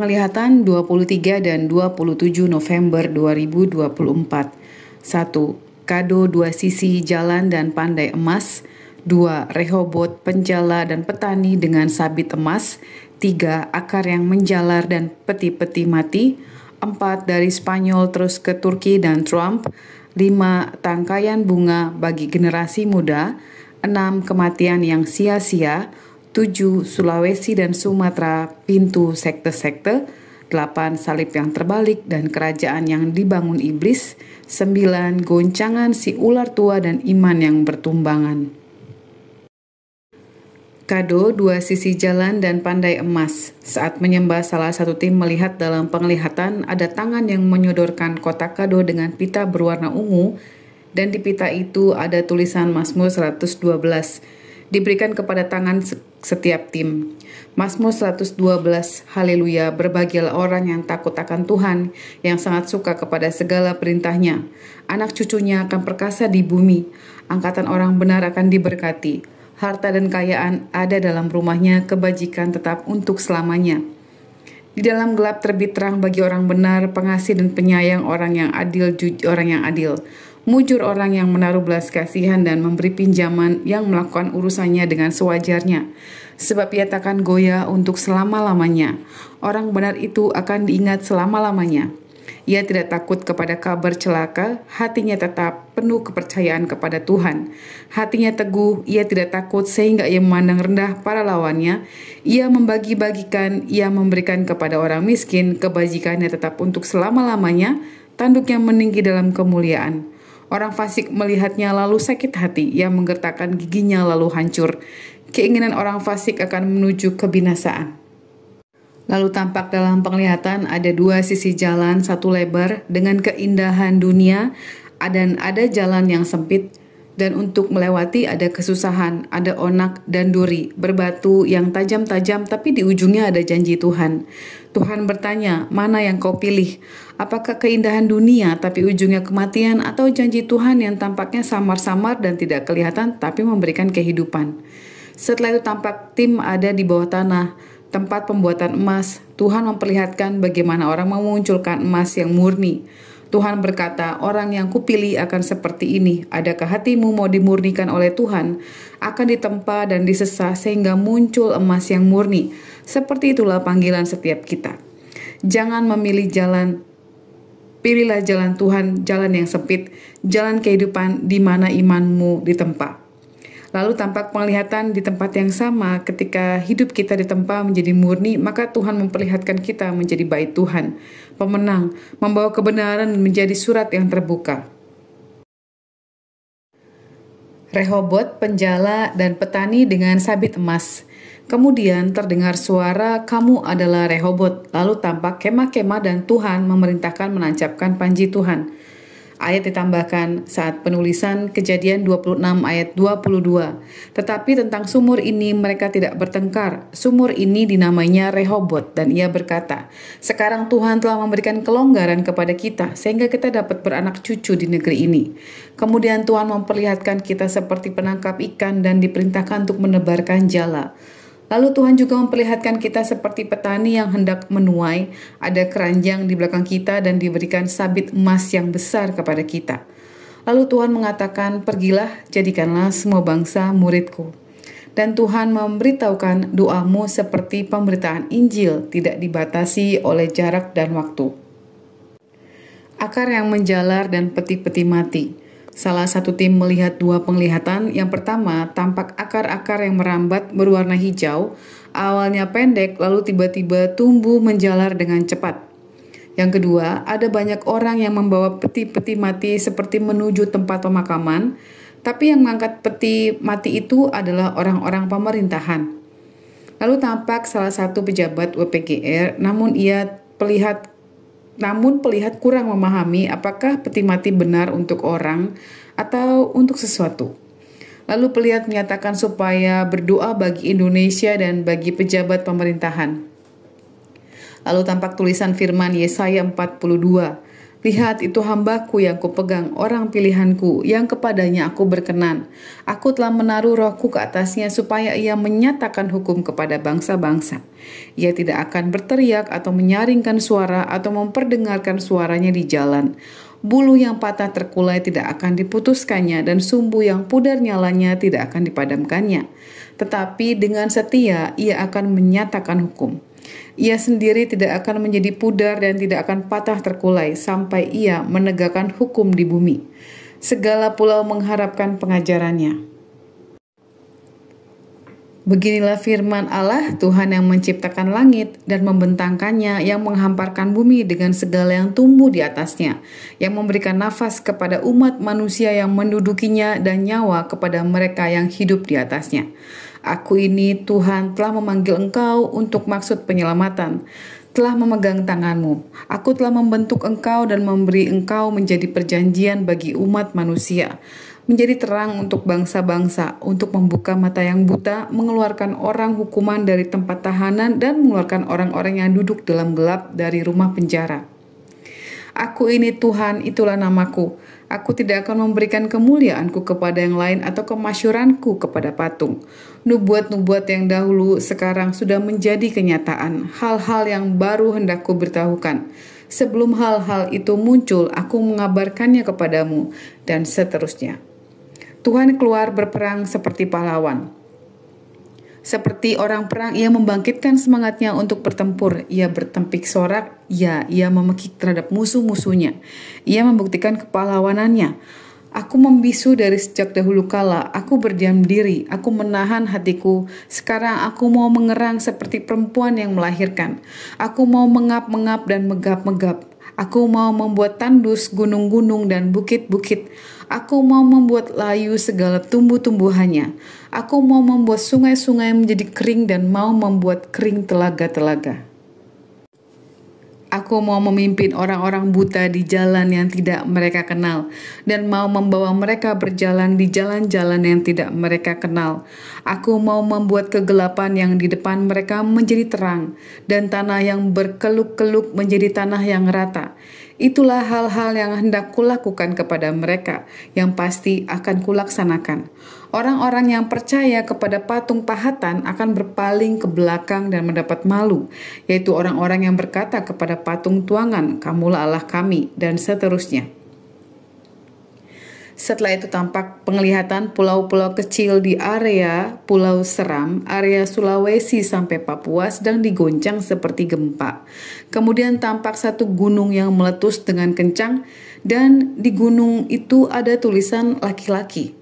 Penglihatan 23 dan 27 November 2024. 1. Kado dua sisi jalan dan pandai emas. 2. Rehobot penjala dan petani dengan sabit emas. 3. Akar yang menjalar dan peti-peti mati. 4. Dari Spanyol terus ke Turki dan Trump. 5. Tangkaian bunga bagi generasi muda. 6. Kematian yang sia-sia. 7. Sulawesi dan Sumatera pintu sekte-sekte. 8. Salib yang terbalik dan kerajaan yang dibangun iblis. 9. Goncangan si ular tua dan iman yang bertumbangan. Kado dua sisi jalan dan pandai emas. Saat menyembah, salah satu tim melihat dalam penglihatan ada tangan yang menyodorkan kotak kado dengan pita berwarna ungu, dan di pita itu ada tulisan Mazmur 112. Diberikan kepada tangan setiap tim. Mazmur 112, Haleluya, berbahagialah orang yang takut akan Tuhan, yang sangat suka kepada segala perintahnya. Anak cucunya akan perkasa di bumi, angkatan orang benar akan diberkati. Harta dan kekayaan ada dalam rumahnya, kebajikan tetap untuk selamanya. Di dalam gelap terbit terang bagi orang benar, pengasih dan penyayang orang yang adil, orang yang adil. Mujur orang yang menaruh belas kasihan dan memberi pinjaman yang melakukan urusannya dengan sewajarnya. Sebab ia takkan goyah untuk selama-lamanya. Orang benar itu akan diingat selama-lamanya. Ia tidak takut kepada kabar celaka, hatinya tetap penuh kepercayaan kepada Tuhan. Hatinya teguh, ia tidak takut sehingga ia memandang rendah para lawannya. Ia membagi-bagikan, ia memberikan kepada orang miskin, kebajikannya tetap untuk selama-lamanya, tanduknya meninggi dalam kemuliaan. Orang fasik melihatnya lalu sakit hati, ia menggertakkan giginya lalu hancur. Keinginan orang fasik akan menuju kebinasaan. Lalu tampak dalam penglihatan ada dua sisi jalan, satu lebar dengan keindahan dunia, dan ada jalan yang sempit, dan untuk melewati ada kesusahan, ada onak dan duri, berbatu yang tajam-tajam, tapi di ujungnya ada janji Tuhan. Tuhan bertanya, mana yang kau pilih? Apakah keindahan dunia tapi ujungnya kematian, atau janji Tuhan yang tampaknya samar-samar dan tidak kelihatan tapi memberikan kehidupan? Setelah itu tampak tim ada di bawah tanah, tempat pembuatan emas. Tuhan memperlihatkan bagaimana orang memunculkan emas yang murni. Tuhan berkata, orang yang kupilih akan seperti ini. Adakah hatimu mau dimurnikan oleh Tuhan? Akan ditempa dan disesah sehingga muncul emas yang murni. Seperti itulah panggilan setiap kita. Jangan memilih jalan, pilihlah jalan Tuhan, jalan yang sempit, jalan kehidupan di mana imanmu ditempa. Lalu tampak penglihatan di tempat yang sama ketika hidup kita ditempa menjadi murni, maka Tuhan memperlihatkan kita menjadi bait Tuhan, pemenang, membawa kebenaran menjadi surat yang terbuka. Rehobot, penjala, dan petani dengan sabit emas. Kemudian terdengar suara, kamu adalah Rehobot. Lalu tampak kemah-kemah dan Tuhan memerintahkan menancapkan panji Tuhan. Ayat ditambahkan saat penulisan Kejadian 26 ayat 22. Tetapi tentang sumur ini mereka tidak bertengkar. Sumur ini dinamainya Rehobot, dan ia berkata, sekarang Tuhan telah memberikan kelonggaran kepada kita sehingga kita dapat beranak cucu di negeri ini. Kemudian Tuhan memperlihatkan kita seperti penangkap ikan dan diperintahkan untuk menebarkan jala. Lalu Tuhan juga memperlihatkan kita seperti petani yang hendak menuai, ada keranjang di belakang kita dan diberikan sabit emas yang besar kepada kita. Lalu Tuhan mengatakan, pergilah, jadikanlah semua bangsa muridku. Dan Tuhan memberitahukan doamu seperti pemberitaan Injil, tidak dibatasi oleh jarak dan waktu. Akar yang menjalar dan peti-peti mati. Salah satu tim melihat dua penglihatan. Yang pertama, tampak akar-akar yang merambat berwarna hijau, awalnya pendek lalu tiba-tiba tumbuh menjalar dengan cepat. Yang kedua, ada banyak orang yang membawa peti-peti mati seperti menuju tempat pemakaman, tapi yang mengangkat peti mati itu adalah orang-orang pemerintahan. Lalu tampak salah satu pejabat WPGR, namun pelihat kurang memahami apakah peti mati benar untuk orang atau untuk sesuatu. Lalu pelihat menyatakan supaya berdoa bagi Indonesia dan bagi pejabat pemerintahan. Lalu tampak tulisan firman Yesaya 42. Lihat, itu hambaku yang kupegang, orang pilihanku, yang kepadanya aku berkenan. Aku telah menaruh rohku ke atasnya supaya ia menyatakan hukum kepada bangsa-bangsa. Ia tidak akan berteriak atau menyaringkan suara atau memperdengarkan suaranya di jalan. Bulu yang patah terkulai tidak akan diputuskannya, dan sumbu yang pudar nyalanya tidak akan dipadamkannya. Tetapi dengan setia ia akan menyatakan hukum. Ia sendiri tidak akan menjadi pudar dan tidak akan patah terkulai sampai ia menegakkan hukum di bumi. Segala pulau mengharapkan pengajarannya. Beginilah firman Allah, Tuhan yang menciptakan langit dan membentangkannya, yang menghamparkan bumi dengan segala yang tumbuh di atasnya, yang memberikan nafas kepada umat manusia yang mendudukinya dan nyawa kepada mereka yang hidup di atasnya. Aku ini, Tuhan, telah memanggil engkau untuk maksud penyelamatan, telah memegang tanganmu. Aku telah membentuk engkau dan memberi engkau menjadi perjanjian bagi umat manusia, menjadi terang untuk bangsa-bangsa, untuk membuka mata yang buta, mengeluarkan orang hukuman dari tempat tahanan, dan mengeluarkan orang-orang yang duduk dalam gelap dari rumah penjara. Aku ini Tuhan, itulah namaku. Aku tidak akan memberikan kemuliaanku kepada yang lain atau kemasyuranku kepada patung. Nubuat-nubuat yang dahulu sekarang sudah menjadi kenyataan. Hal-hal yang baru hendak kuberitahukan. Sebelum hal-hal itu muncul, aku mengabarkannya kepadamu, dan seterusnya. Tuhan keluar berperang seperti pahlawan. Seperti orang perang, ia membangkitkan semangatnya untuk bertempur. Ia bertempik sorak, ia memekik terhadap musuh-musuhnya. Ia membuktikan kepahlawanannya. Aku membisu dari sejak dahulu kala, aku berdiam diri, aku menahan hatiku. Sekarang aku mau mengerang seperti perempuan yang melahirkan. Aku mau mengap-mengap dan megap-megap. Aku mau membuat tandus gunung-gunung dan bukit-bukit. Aku mau membuat layu segala tumbuh-tumbuhannya. Aku mau membuat sungai-sungai menjadi kering dan mau membuat kering telaga-telaga. Aku mau memimpin orang-orang buta di jalan yang tidak mereka kenal, dan mau membawa mereka berjalan di jalan-jalan yang tidak mereka kenal. Aku mau membuat kegelapan yang di depan mereka menjadi terang, dan tanah yang berkeluk-keluk menjadi tanah yang rata. Itulah hal-hal yang hendak kulakukan kepada mereka, yang pasti akan kulaksanakan. Orang-orang yang percaya kepada patung pahatan akan berpaling ke belakang dan mendapat malu, yaitu orang-orang yang berkata kepada patung tuangan, "Kamulah Allah kami," dan seterusnya. Setelah itu tampak penglihatan pulau-pulau kecil di area Pulau Seram, area Sulawesi sampai Papua sedang digoncang seperti gempa. Kemudian tampak satu gunung yang meletus dengan kencang, dan di gunung itu ada tulisan laki-laki.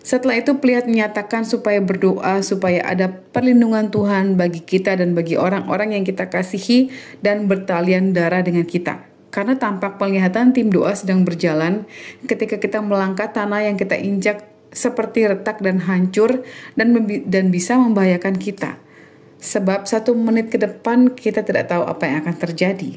Setelah itu Pelihat menyatakan supaya berdoa supaya ada perlindungan Tuhan bagi kita dan bagi orang-orang yang kita kasihi dan bertalian darah dengan kita. Karena tampak penglihatan tim doa sedang berjalan ketika kita melangkah tanah yang kita injak seperti retak dan hancur dan bisa membahayakan kita. Sebab 1 menit ke depan kita tidak tahu apa yang akan terjadi.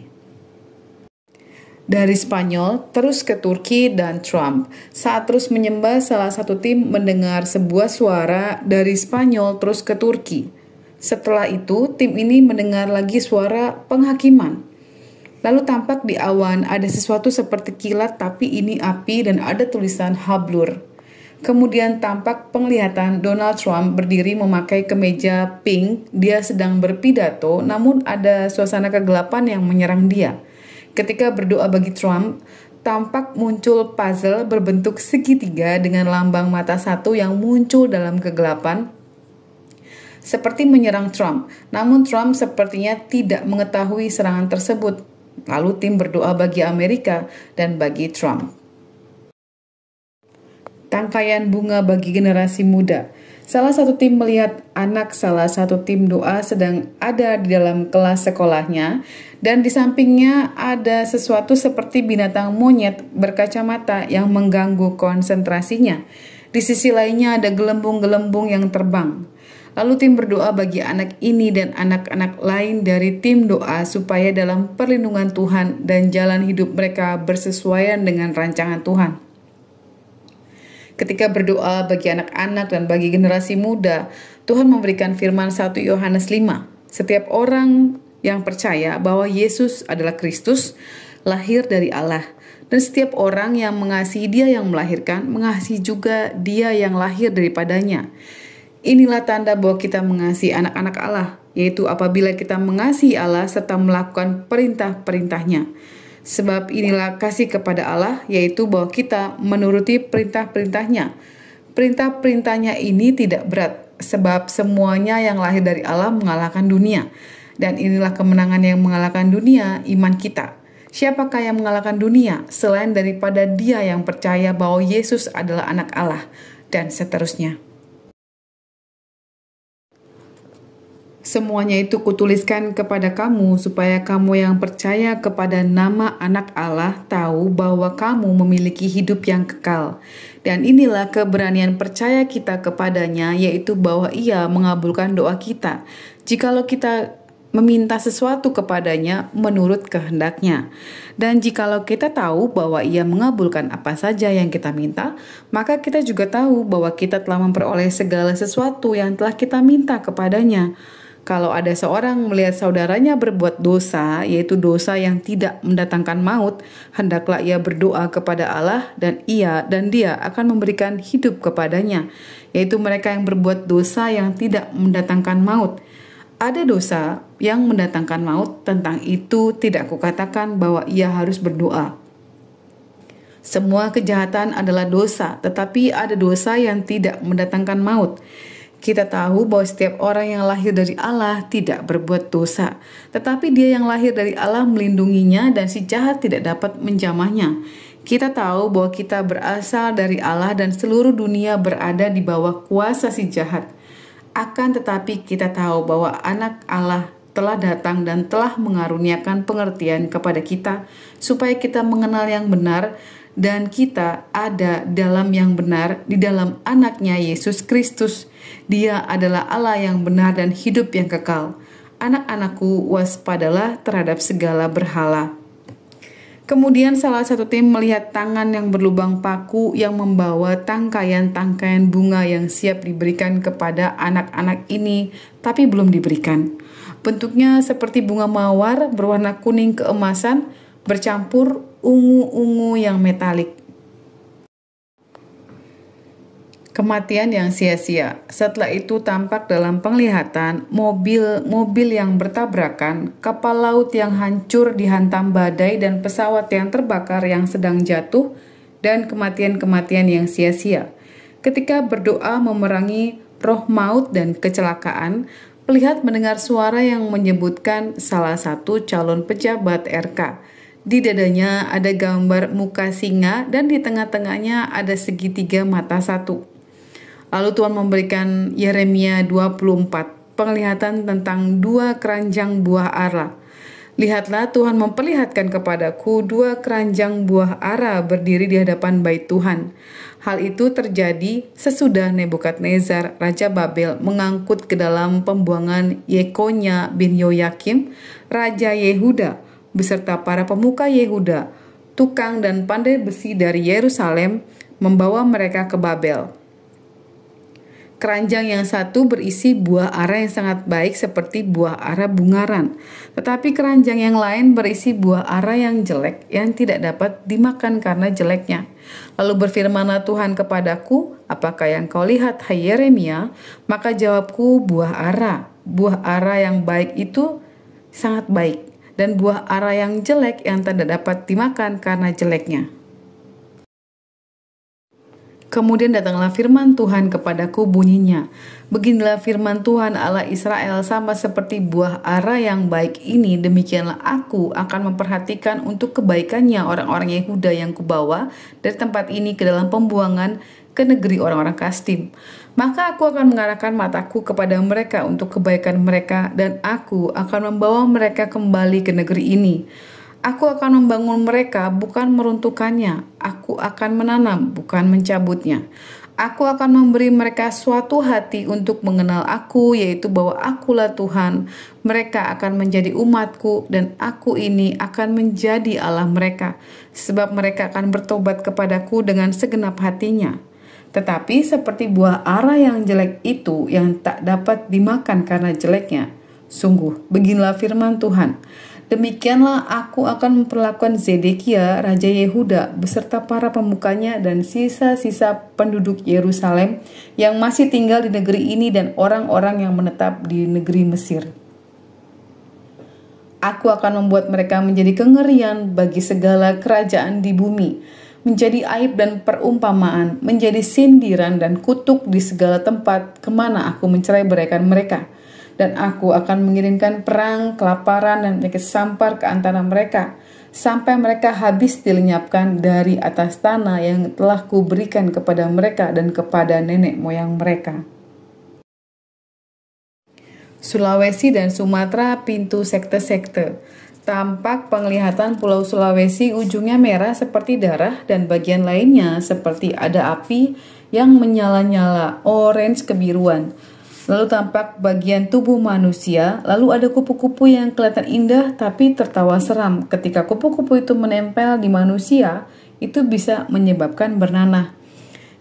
Dari Spanyol terus ke Turki dan Trump. Saat terus menyembah, salah satu tim mendengar sebuah suara dari Spanyol terus ke Turki. Setelah itu tim ini mendengar lagi suara penghakiman. Lalu tampak di awan ada sesuatu seperti kilat, tapi ini api dan ada tulisan Hablur. Kemudian tampak penglihatan Donald Trump berdiri memakai kemeja pink. Dia sedang berpidato, namun ada suasana kegelapan yang menyerang dia. Ketika berdoa bagi Trump, tampak muncul puzzle berbentuk segitiga dengan lambang mata satu yang muncul dalam kegelapan, seperti menyerang Trump. Namun Trump sepertinya tidak mengetahui serangan tersebut. Lalu tim berdoa bagi Amerika dan bagi Trump. Tangkaian bunga bagi generasi muda. Salah satu tim melihat anak salah satu tim doa sedang ada di dalam kelas sekolahnya, dan di sampingnya ada sesuatu seperti binatang monyet berkacamata yang mengganggu konsentrasinya. Di sisi lainnya ada gelembung-gelembung yang terbang. Lalu tim berdoa bagi anak ini dan anak-anak lain dari tim doa supaya dalam perlindungan Tuhan dan jalan hidup mereka bersesuaian dengan rancangan Tuhan. Ketika berdoa bagi anak-anak dan bagi generasi muda, Tuhan memberikan firman 1 Yohanes 5. Setiap orang yang percaya bahwa Yesus adalah Kristus, lahir dari Allah, Dan setiap orang yang mengasihi Dia yang melahirkan, mengasihi juga Dia yang lahir daripadanya. Inilah tanda bahwa kita mengasihi anak-anak Allah, yaitu apabila kita mengasihi Allah serta melakukan perintah-perintahnya. Sebab inilah kasih kepada Allah, yaitu bahwa kita menuruti perintah-perintahnya. Perintah-perintahnya ini tidak berat, sebab semuanya yang lahir dari Allah mengalahkan dunia. Dan inilah kemenangan yang mengalahkan dunia, iman kita. Siapakah yang mengalahkan dunia selain daripada dia yang percaya bahwa Yesus adalah anak Allah, dan seterusnya. Semuanya itu kutuliskan kepada kamu supaya kamu yang percaya kepada nama anak Allah tahu bahwa kamu memiliki hidup yang kekal. Dan inilah keberanian percaya kita kepadanya, yaitu bahwa Ia mengabulkan doa kita jikalau kita meminta sesuatu kepadanya menurut kehendaknya. Dan jikalau kita tahu bahwa Ia mengabulkan apa saja yang kita minta, maka kita juga tahu bahwa kita telah memperoleh segala sesuatu yang telah kita minta kepadanya. Kalau ada seorang melihat saudaranya berbuat dosa, yaitu dosa yang tidak mendatangkan maut, hendaklah ia berdoa kepada Allah dan dia akan memberikan hidup kepadanya, yaitu mereka yang berbuat dosa yang tidak mendatangkan maut. Ada dosa yang mendatangkan maut, tentang itu tidak kukatakan bahwa ia harus berdoa. Semua kejahatan adalah dosa, tetapi ada dosa yang tidak mendatangkan maut. Kita tahu bahwa setiap orang yang lahir dari Allah tidak berbuat dosa, tetapi dia yang lahir dari Allah melindunginya dan si jahat tidak dapat menjamahnya. Kita tahu bahwa kita berasal dari Allah dan seluruh dunia berada di bawah kuasa si jahat. Akan tetapi kita tahu bahwa anak Allah telah datang dan telah mengaruniakan pengertian kepada kita supaya kita mengenal yang benar dan kita ada dalam yang benar di dalam anaknya Yesus Kristus. Dia adalah Allah yang benar dan hidup yang kekal. Anak-anakku, waspadalah terhadap segala berhala. Kemudian salah satu tim melihat tangan yang berlubang paku yang membawa tangkaian-tangkaian bunga yang siap diberikan kepada anak-anak ini, tapi belum diberikan. Bentuknya seperti bunga mawar berwarna kuning keemasan, bercampur ungu-ungu yang metalik. Kematian yang sia-sia. Setelah itu tampak dalam penglihatan mobil yang bertabrakan, kapal laut yang hancur dihantam badai dan pesawat yang terbakar yang sedang jatuh, dan kematian-kematian yang sia-sia. Ketika berdoa memerangi roh maut dan kecelakaan, pelihat mendengar suara yang menyebutkan salah satu calon pejabat RK. Di dadanya ada gambar muka singa dan di tengah-tengahnya ada segitiga mata satu. Lalu Tuhan memberikan Yeremia 24 penglihatan tentang 2 keranjang buah ara. Lihatlah, Tuhan memperlihatkan kepadaku 2 keranjang buah ara berdiri di hadapan bait Tuhan. Hal itu terjadi sesudah Nebukadnezar, Raja Babel, mengangkut ke dalam pembuangan Yekonya bin Yoyakim, Raja Yehuda, beserta para pemuka Yehuda, tukang dan pandai besi dari Yerusalem, membawa mereka ke Babel. Keranjang yang satu berisi buah ara yang sangat baik seperti buah ara bungaran. Tetapi keranjang yang lain berisi buah ara yang jelek yang tidak dapat dimakan karena jeleknya. Lalu berfirmanlah Tuhan kepadaku, apakah yang kau lihat, hai Yeremia? Maka jawabku, buah ara. Buah ara yang baik itu sangat baik. Dan buah ara yang jelek yang tidak dapat dimakan karena jeleknya. Kemudian datanglah firman Tuhan kepadaku bunyinya, beginilah firman Tuhan Allah Israel, sama seperti buah ara yang baik ini, demikianlah aku akan memperhatikan untuk kebaikannya orang-orang Yehuda yang kubawa dari tempat ini ke dalam pembuangan ke negeri orang-orang Kasdim. Maka aku akan mengarahkan mataku kepada mereka untuk kebaikan mereka, dan aku akan membawa mereka kembali ke negeri ini. Aku akan membangun mereka, bukan meruntuhkannya. Aku akan menanam, bukan mencabutnya. Aku akan memberi mereka suatu hati untuk mengenal aku, yaitu bahwa akulah Tuhan. Mereka akan menjadi umatku, dan aku ini akan menjadi Allah mereka. Sebab mereka akan bertobat kepadaku dengan segenap hatinya. Tetapi seperti buah ara yang jelek itu, yang tak dapat dimakan karena jeleknya. Sungguh, beginilah firman Tuhan. Demikianlah aku akan memperlakukan Zedekia, Raja Yehuda, beserta para pemukanya dan sisa-sisa penduduk Yerusalem yang masih tinggal di negeri ini dan orang-orang yang menetap di negeri Mesir. Aku akan membuat mereka menjadi kengerian bagi segala kerajaan di bumi, menjadi aib dan perumpamaan, menjadi sindiran dan kutuk di segala tempat kemana aku mencerai-beraikan mereka. Dan aku akan mengirimkan perang, kelaparan, dan penyakit sampar ke antara mereka, sampai mereka habis dilenyapkan dari atas tanah yang telah kuberikan kepada mereka dan kepada nenek moyang mereka. Sulawesi dan Sumatera pintu sekte-sekte. Tampak penglihatan Pulau Sulawesi ujungnya merah seperti darah dan bagian lainnya seperti ada api yang menyala-nyala, orange kebiruan. Lalu tampak bagian tubuh manusia, lalu ada kupu-kupu yang kelihatan indah tapi tertawa seram. Ketika kupu-kupu itu menempel di manusia, itu bisa menyebabkan bernanah.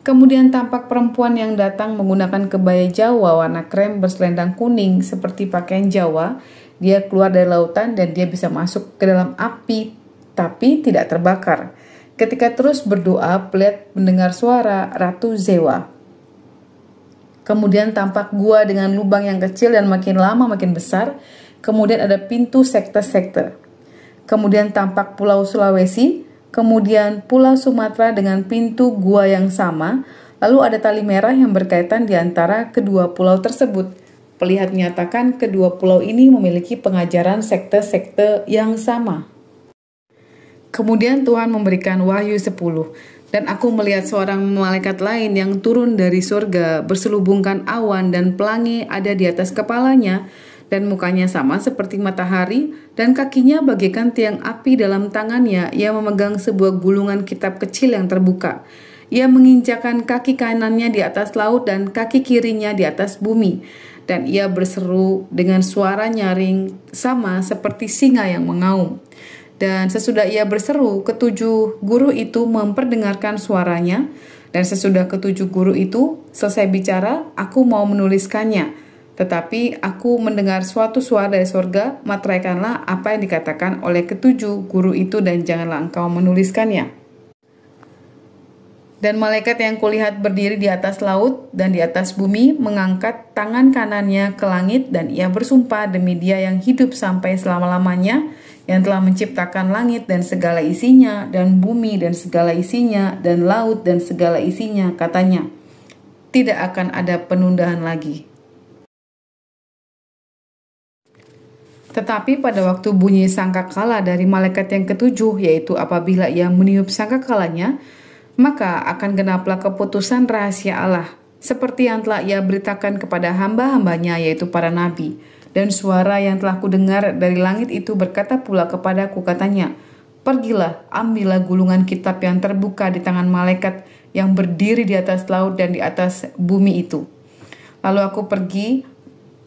Kemudian tampak perempuan yang datang menggunakan kebaya Jawa warna krem berselendang kuning seperti pakaian Jawa. Dia keluar dari lautan dan dia bisa masuk ke dalam api, tapi tidak terbakar. Ketika terus berdoa, pelet mendengar suara Ratu Zewa. Kemudian tampak gua dengan lubang yang kecil dan makin lama makin besar. Kemudian ada pintu sekte-sekte. Kemudian tampak Pulau Sulawesi. Kemudian Pulau Sumatera dengan pintu gua yang sama. Lalu ada tali merah yang berkaitan di antara kedua pulau tersebut. Pelihat menyatakan kedua pulau ini memiliki pengajaran sekte-sekte yang sama. Kemudian Tuhan memberikan Wahyu 10. Dan aku melihat seorang malaikat lain yang turun dari surga, berselubungkan awan dan pelangi ada di atas kepalanya, dan mukanya sama seperti matahari, dan kakinya bagaikan tiang api dalam tangannya. Ia memegang sebuah gulungan kitab kecil yang terbuka. Ia menginjakkan kaki kanannya di atas laut dan kaki kirinya di atas bumi. Dan ia berseru dengan suara nyaring sama seperti singa yang mengaum. Dan sesudah ia berseru, ketujuh guru itu memperdengarkan suaranya. Dan sesudah ketujuh guru itu selesai bicara, aku mau menuliskannya. Tetapi aku mendengar suatu suara dari surga, materaikanlah apa yang dikatakan oleh ketujuh guru itu dan janganlah engkau menuliskannya. Dan malaikat yang kulihat berdiri di atas laut dan di atas bumi mengangkat tangan kanannya ke langit dan ia bersumpah demi Dia yang hidup sampai selama-lamanya, yang telah menciptakan langit dan segala isinya, dan bumi dan segala isinya, dan laut dan segala isinya, katanya, tidak akan ada penundaan lagi. Tetapi pada waktu bunyi sangkakala dari malaikat yang ketujuh, yaitu apabila ia meniup sangkakalanya, maka akan genaplah keputusan rahasia Allah, seperti yang telah ia beritakan kepada hamba-hambanya, yaitu para nabi. Dan suara yang telah kudengar dari langit itu berkata pula kepadaku, katanya, pergilah, ambillah gulungan kitab yang terbuka di tangan malaikat yang berdiri di atas laut dan di atas bumi itu. Lalu aku pergi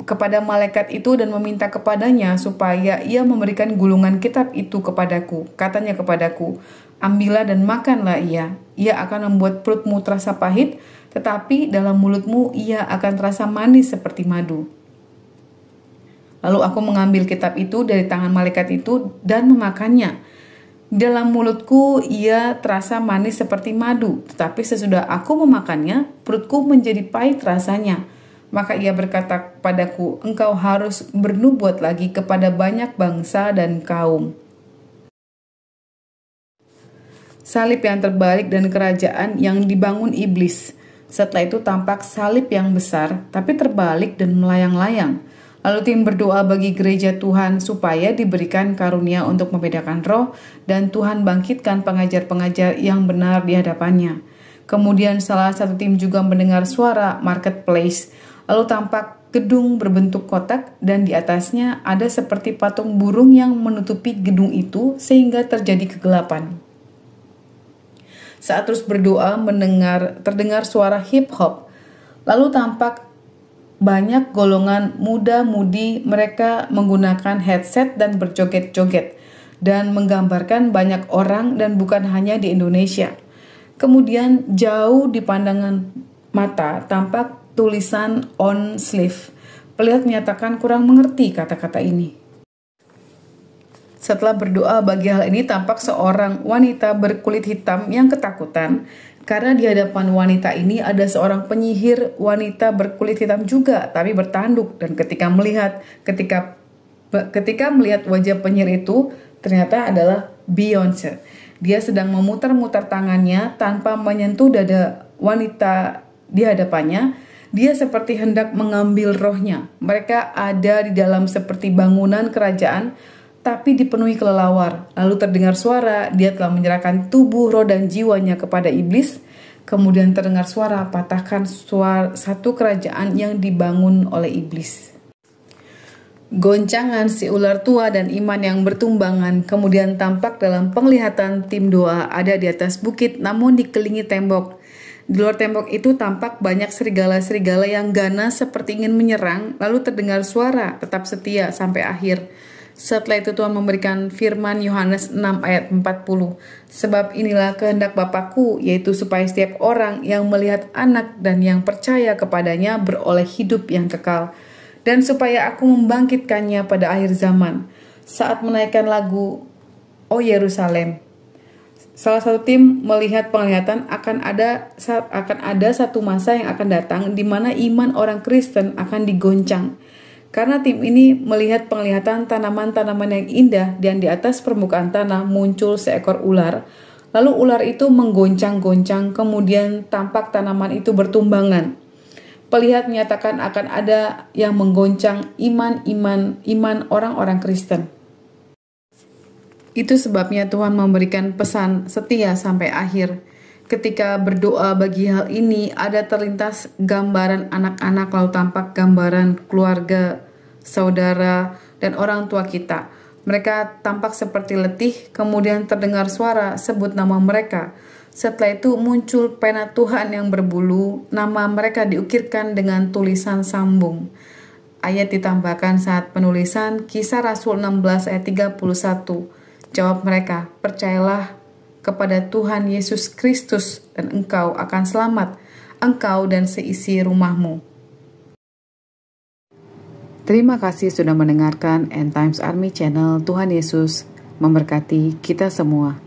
kepada malaikat itu dan meminta kepadanya supaya ia memberikan gulungan kitab itu kepadaku. Katanya kepadaku, ambillah dan makanlah ia. Ia akan membuat perutmu terasa pahit, tetapi dalam mulutmu ia akan terasa manis seperti madu. Lalu aku mengambil kitab itu dari tangan malaikat itu dan memakannya. Dalam mulutku ia terasa manis seperti madu, tetapi sesudah aku memakannya, perutku menjadi pahit rasanya. Maka ia berkata padaku, engkau harus bernubuat lagi kepada banyak bangsa dan kaum. Salib yang terbalik dan kerajaan yang dibangun iblis. Setelah itu tampak salib yang besar, tapi terbalik dan melayang-layang. Lalu tim berdoa bagi gereja Tuhan supaya diberikan karunia untuk membedakan roh dan Tuhan bangkitkan pengajar-pengajar yang benar di hadapannya. Kemudian salah satu tim juga mendengar suara marketplace. Lalu tampak gedung berbentuk kotak dan di atasnya ada seperti patung burung yang menutupi gedung itu sehingga terjadi kegelapan. Saat terus berdoa terdengar suara hip hop. Lalu tampak banyak golongan muda-mudi, mereka menggunakan headset dan berjoget-joget dan menggambarkan banyak orang dan bukan hanya di Indonesia. Kemudian jauh di pandangan mata tampak tulisan on sleeve. Pelihat menyatakan kurang mengerti kata-kata ini. Setelah berdoa bagi hal ini, tampak seorang wanita berkulit hitam yang ketakutan karena di hadapan wanita ini ada seorang penyihir wanita berkulit hitam juga, tapi bertanduk. Dan ketika melihat wajah penyihir itu, ternyata adalah Beyonce. Dia sedang memutar-mutar tangannya tanpa menyentuh dada wanita di hadapannya. Dia seperti hendak mengambil rohnya. Mereka ada di dalam seperti bangunan kerajaan, tapi dipenuhi kelelawar. Lalu terdengar suara, dia telah menyerahkan tubuh, roh, dan jiwanya kepada iblis. Kemudian terdengar suara, patahkan satu kerajaan yang dibangun oleh iblis. Goncangan si ular tua dan iman yang bertumbangan kemudian tampak dalam penglihatan tim doa ada di atas bukit namun dikelilingi tembok. Di luar tembok itu tampak banyak serigala-serigala yang ganas seperti ingin menyerang, lalu terdengar suara, tetap setia sampai akhir. Setelah itu Tuhan memberikan firman Yohanes 6 ayat 40. Sebab inilah kehendak Bapakku, yaitu supaya setiap orang yang melihat anak dan yang percaya kepadanya beroleh hidup yang kekal. Dan supaya aku membangkitkannya pada akhir zaman. Saat menaikkan lagu O Yerusalem, salah satu tim melihat penglihatan akan ada satu masa yang akan datang di mana iman orang Kristen akan digoncang. Karena tim ini melihat penglihatan tanaman-tanaman yang indah dan di atas permukaan tanah muncul seekor ular. Lalu ular itu menggoncang-goncang, kemudian tampak tanaman itu bertumbangan. Pelihat menyatakan akan ada yang menggoncang iman orang-orang Kristen. Itu sebabnya Tuhan memberikan pesan setia sampai akhir. Ketika berdoa bagi hal ini, ada terlintas gambaran anak-anak, lalu tampak gambaran keluarga, saudara, dan orang tua kita. Mereka tampak seperti letih, kemudian terdengar suara, sebut nama mereka. Setelah itu muncul pena Tuhan yang berbulu, nama mereka diukirkan dengan tulisan sambung. Ayat ditambahkan saat penulisan, Kisah Rasul 16 ayat 31. Jawab mereka, percayalah kepada Tuhan Yesus Kristus dan engkau akan selamat, engkau dan seisi rumahmu. Terima kasih sudah mendengarkan End Times Army Channel. Tuhan Yesus memberkati kita semua.